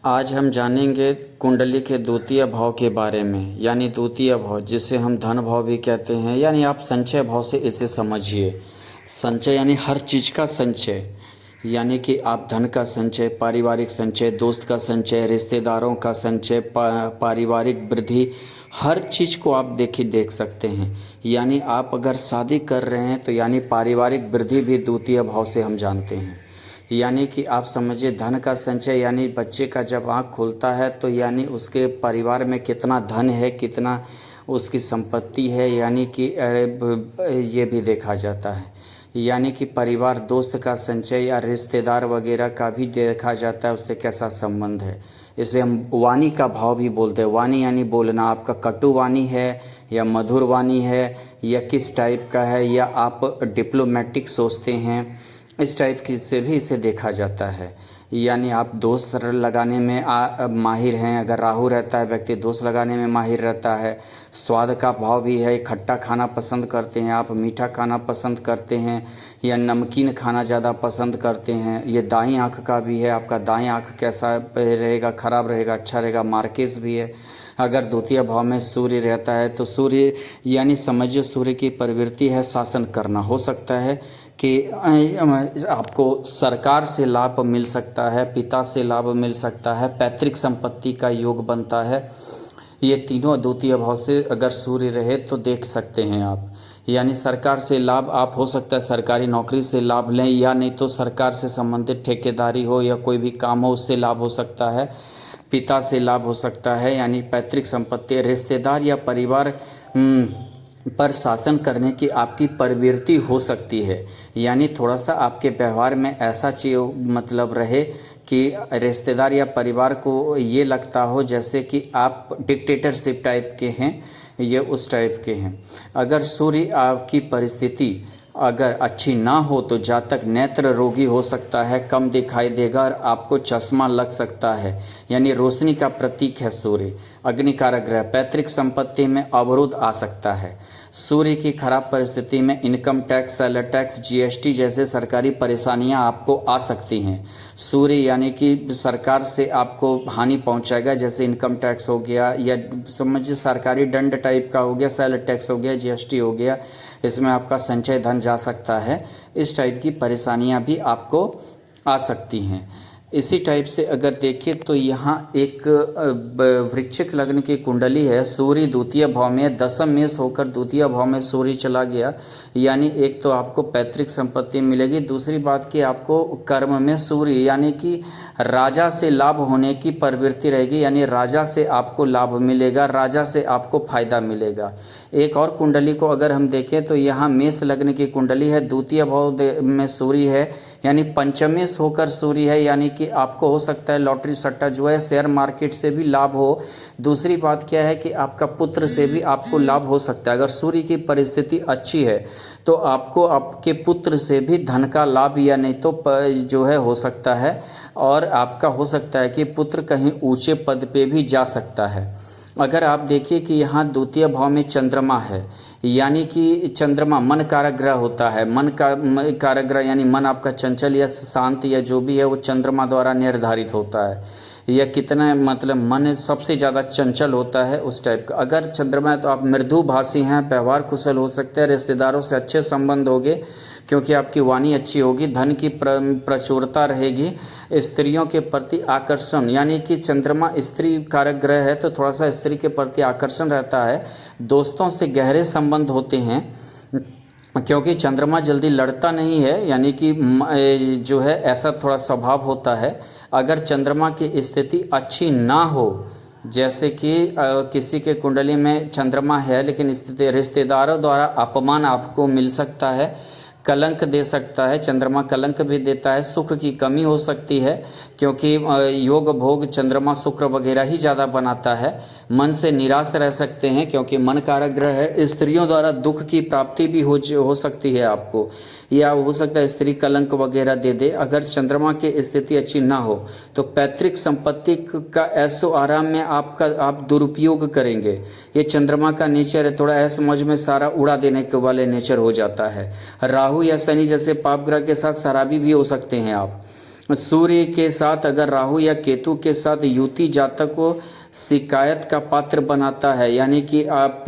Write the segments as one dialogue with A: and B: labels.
A: आज हम जानेंगे कुंडली के द्वितीय भाव के बारे में। यानी द्वितीय भाव जिसे हम धन भाव भी कहते हैं, यानी आप संचय भाव से इसे समझिए। संचय यानी हर चीज़ का संचय, यानी कि आप धन का संचय, पारिवारिक संचय, दोस्त का संचय, रिश्तेदारों का संचय, पारिवारिक वृद्धि, हर चीज़ को आप देख सकते हैं। यानी आप अगर शादी कर रहे हैं तो यानी पारिवारिक वृद्धि भी द्वितीय भाव से हम जानते हैं। यानी कि आप समझिए धन का संचय यानी बच्चे का जब आँख खुलता है तो यानी उसके परिवार में कितना धन है, कितना उसकी संपत्ति है, यानी कि ये भी देखा जाता है। यानी कि परिवार, दोस्त का संचय या रिश्तेदार वगैरह का भी देखा जाता है, उससे कैसा संबंध है। इसे हम वाणी का भाव भी बोलते हैं। वाणी यानी बोलना, आपका कटु वाणी है या मधुर वाणी है या किस टाइप का है, या आप डिप्लोमेटिक सोचते हैं, इस टाइप की से भी इसे देखा जाता है। यानी आप दोस्त लगाने में माहिर हैं। अगर राहु रहता है, व्यक्ति दोस्त लगाने में माहिर रहता है। स्वाद का भाव भी है, खट्टा खाना पसंद करते हैं आप, मीठा खाना पसंद करते हैं या नमकीन खाना ज़्यादा पसंद करते हैं। ये दाईं आँख का भी है, आपका दाईं आँख कैसा रहेगा, खराब रहेगा, अच्छा रहेगा, मार्केस भी है। अगर द्वितीय भाव में सूर्य रहता है तो सूर्य यानी समझिए सूर्य की प्रवृत्ति है शासन करना। हो सकता है कि आपको सरकार से लाभ मिल सकता है, पिता से लाभ मिल सकता है, पैतृक संपत्ति का योग बनता है। ये तीनों द्वितीय भाव से अगर सूर्य रहे तो देख सकते हैं आप। यानी सरकार से लाभ, आप हो सकता है सरकारी नौकरी से लाभ लें, या नहीं तो सरकार से संबंधित ठेकेदारी हो या कोई भी काम हो उससे लाभ हो सकता है। पिता से लाभ हो सकता है, यानी पैतृक संपत्ति, रिश्तेदार या परिवार पर शासन करने की आपकी प्रवृत्ति हो सकती है। यानी थोड़ा सा आपके व्यवहार में ऐसा चीज मतलब रहे कि रिश्तेदार या परिवार को ये लगता हो जैसे कि आप डिक्टेटरशिप टाइप के हैं, ये उस टाइप के हैं। अगर सूर्य आपकी परिस्थिति अगर अच्छी ना हो तो जातक नेत्र रोगी हो सकता है, कम दिखाई देगा और आपको चश्मा लग सकता है। यानी रोशनी का प्रतीक है सूर्य। अग्निकारक ग्रह, पैतृक संपत्ति में अवरोध आ सकता है। सूर्य की खराब परिस्थिति में income tax, seller tax, GST जैसे सरकारी परेशानियां आपको आ सकती हैं। सूर्य यानी कि सरकार से आपको हानि पहुंचाएगा, जैसे इनकम टैक्स हो गया या समझिए सरकारी दंड टाइप का हो गया, सेलर टैक्स हो गया, जीएसटी हो गया, इसमें आपका संचय धन जा सकता है। इस टाइप की परेशानियां भी आपको आ सकती हैं। इसी टाइप से अगर देखें तो यहाँ एक वृश्चिक लग्न की कुंडली है, सूर्य द्वितीय भाव में, दशम मेष होकर द्वितीय भाव में सूर्य चला गया। यानी एक तो आपको पैतृक संपत्ति मिलेगी, दूसरी बात कि आपको कर्म में सूर्य यानी कि राजा से लाभ होने की प्रवृत्ति रहेगी। यानी राजा से आपको लाभ मिलेगा, राजा से आपको फायदा मिलेगा। एक और कुंडली को अगर हम देखें तो यहाँ मेष लग्न की कुंडली है, द्वितीय भाव में सूर्य है, यानी पंचमेश होकर सूर्य है। यानी कि आपको हो सकता है लॉटरी सट्टा जो है शेयर मार्केट से भी लाभ हो। दूसरी बात क्या है कि आपका पुत्र से भी आपको लाभ हो सकता है। अगर सूर्य की परिस्थिति अच्छी है तो आपको आपके पुत्र से भी धन का लाभ या नहीं तो जो है हो सकता है, और आपका हो सकता है कि पुत्र कहीं ऊंचे पद पे भी जा सकता है। अगर आप देखिए कि यहाँ द्वितीय भाव में चंद्रमा है, यानी कि चंद्रमा मन कारक ग्रह होता है। मन का कारक ग्रह यानी मन आपका चंचल या शांत या जो भी है वो चंद्रमा द्वारा निर्धारित होता है। यह कितना मतलब मन सबसे ज़्यादा चंचल होता है उस टाइप का। अगर चंद्रमा है तो आप मृदुभाषी हैं, व्यवहार कुशल हो सकते हैं, रिश्तेदारों से अच्छे संबंध होंगे क्योंकि आपकी वाणी अच्छी होगी, धन की प्रचुरता रहेगी। स्त्रियों के प्रति आकर्षण, यानी कि चंद्रमा स्त्री कारक ग्रह है तो थोड़ा सा स्त्री के प्रति आकर्षण रहता है। दोस्तों से गहरे संबंध होते हैं क्योंकि चंद्रमा जल्दी लड़ता नहीं है, यानी कि जो है ऐसा थोड़ा स्वभाव होता है। अगर चंद्रमा की स्थिति अच्छी ना हो, जैसे कि किसी के कुंडली में चंद्रमा है लेकिन स्थिति रिश्तेदारों द्वारा अपमान आपको मिल सकता है, कलंक दे सकता है। चंद्रमा कलंक भी देता है, सुख की कमी हो सकती है क्योंकि योग भोग चंद्रमा शुक्र वगैरह ही ज़्यादा बनाता है। मन से निराश रह सकते हैं क्योंकि मन कारक ग्रह है। स्त्रियों द्वारा दुख की प्राप्ति भी हो सकती है आपको, या हो सकता है स्त्री कलंक वगैरह दे दे। अगर चंद्रमा की स्थिति अच्छी ना हो तो पैतृक संपत्ति का ऐसो आराम में आप दुरुपयोग करेंगे। ये चंद्रमा का नेचर है, थोड़ा ऐस मौज में सारा उड़ा देने के वाले नेचर हो जाता है। राहु या शनि जैसे पाप ग्रह के साथ शराबी भी हो सकते हैं आप। सूर्य के साथ अगर राहु या केतु के साथ युति जातक को शिकायत का पात्र बनाता है, यानी कि आप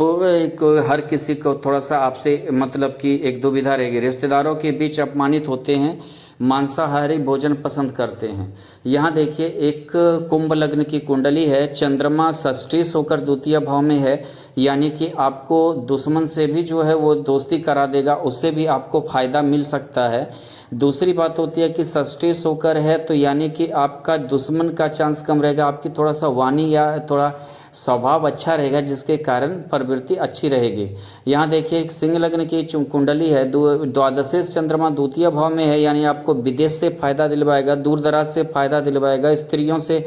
A: हर किसी को थोड़ा सा आपसे मतलब कि एक दुविधा रहेगी, रिश्तेदारों के बीच अपमानित होते हैं, मांसाहारी भोजन पसंद करते हैं। यहाँ देखिए एक कुंभ लग्न की कुंडली है, चंद्रमा षष्ठी होकर द्वितीय भाव में है, यानी कि आपको दुश्मन से भी जो है वो दोस्ती करा देगा, उससे भी आपको फायदा मिल सकता है। दूसरी बात होती है कि षष्ठी होकर है तो यानी कि आपका दुश्मन का चांस कम रहेगा, आपकी थोड़ा सा वाणी या थोड़ा स्वभाव अच्छा रहेगा, जिसके कारण प्रवृत्ति अच्छी रहेगी। यहाँ देखिए एक सिंह लग्न की कुंडली है, द्वादशेश चंद्रमा द्वितीय भाव में है, यानी आपको विदेश से फायदा दिलवाएगा, दूर दराज से फायदा दिलवाएगा, स्त्रियों से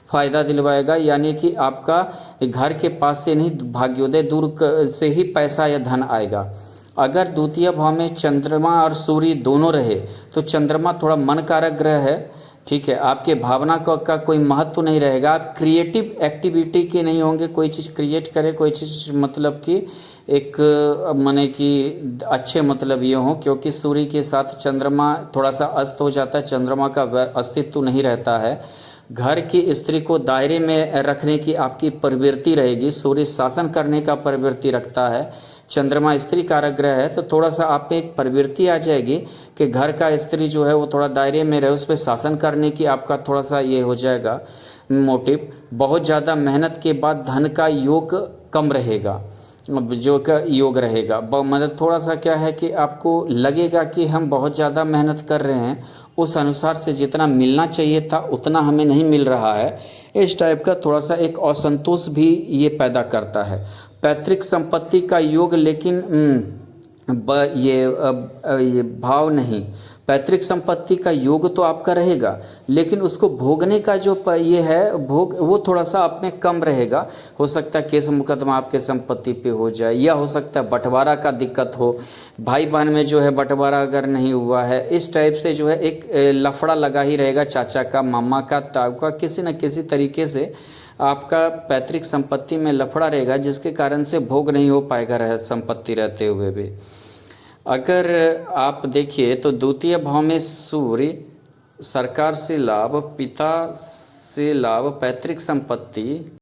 A: फायदा दिलवाएगा, यानी कि आपका घर के पास से नहीं भाग्योदय दूर से ही पैसा या धन आएगा। अगर द्वितीय भाव में चंद्रमा और सूर्य दोनों रहे तो चंद्रमा थोड़ा मन कारक ग्रह है, ठीक है, आपके भावना का कोई महत्व नहीं रहेगा, आप क्रिएटिव एक्टिविटी के नहीं होंगे, कोई चीज़ क्रिएट करे, कोई चीज़ मतलब कि एक माने कि अच्छे मतलब ये हो, क्योंकि सूर्य के साथ चंद्रमा थोड़ा सा अस्त हो जाता है, चंद्रमा का अस्तित्व नहीं रहता है। घर की स्त्री को दायरे में रखने की आपकी प्रवृत्ति रहेगी, सूर्य शासन करने का प्रवृत्ति रखता है, चंद्रमा स्त्री कारक ग्रह है, तो थोड़ा सा आप में एक प्रवृत्ति आ जाएगी कि घर का स्त्री जो है वो थोड़ा दायरे में रहे, उस पर शासन करने की आपका थोड़ा सा ये हो जाएगा मोटिव। बहुत ज़्यादा मेहनत के बाद धन का योग कम रहेगा, जो का योग रहेगा, मतलब थोड़ा सा क्या है कि आपको लगेगा कि हम बहुत ज़्यादा मेहनत कर रहे हैं, उस अनुसार से जितना मिलना चाहिए था उतना हमें नहीं मिल रहा है, इस टाइप का थोड़ा सा एक असंतोष भी ये पैदा करता है। पैतृक संपत्ति का योग, लेकिन ये भाव नहीं, पैतृक संपत्ति का योग तो आपका रहेगा, लेकिन उसको भोगने का जो ये है भोग, वो थोड़ा सा आप में कम रहेगा। हो सकता है केस मुकदमा आपके संपत्ति पे हो जाए, या हो सकता है बंटवारा का दिक्कत हो, भाई बहन में जो है बंटवारा अगर नहीं हुआ है, इस टाइप से जो है एक लफड़ा लगा ही रहेगा, चाचा का, मामा का, ताऊ का, किसी न किसी तरीके से आपका पैतृक संपत्ति में लफड़ा रहेगा, जिसके कारण से भोग नहीं हो पाएगा संपत्ति रहते हुए भी। अगर आप देखिए तो द्वितीय भाव में सूर्य, सरकार से लाभ, पिता से लाभ, पैतृक संपत्ति,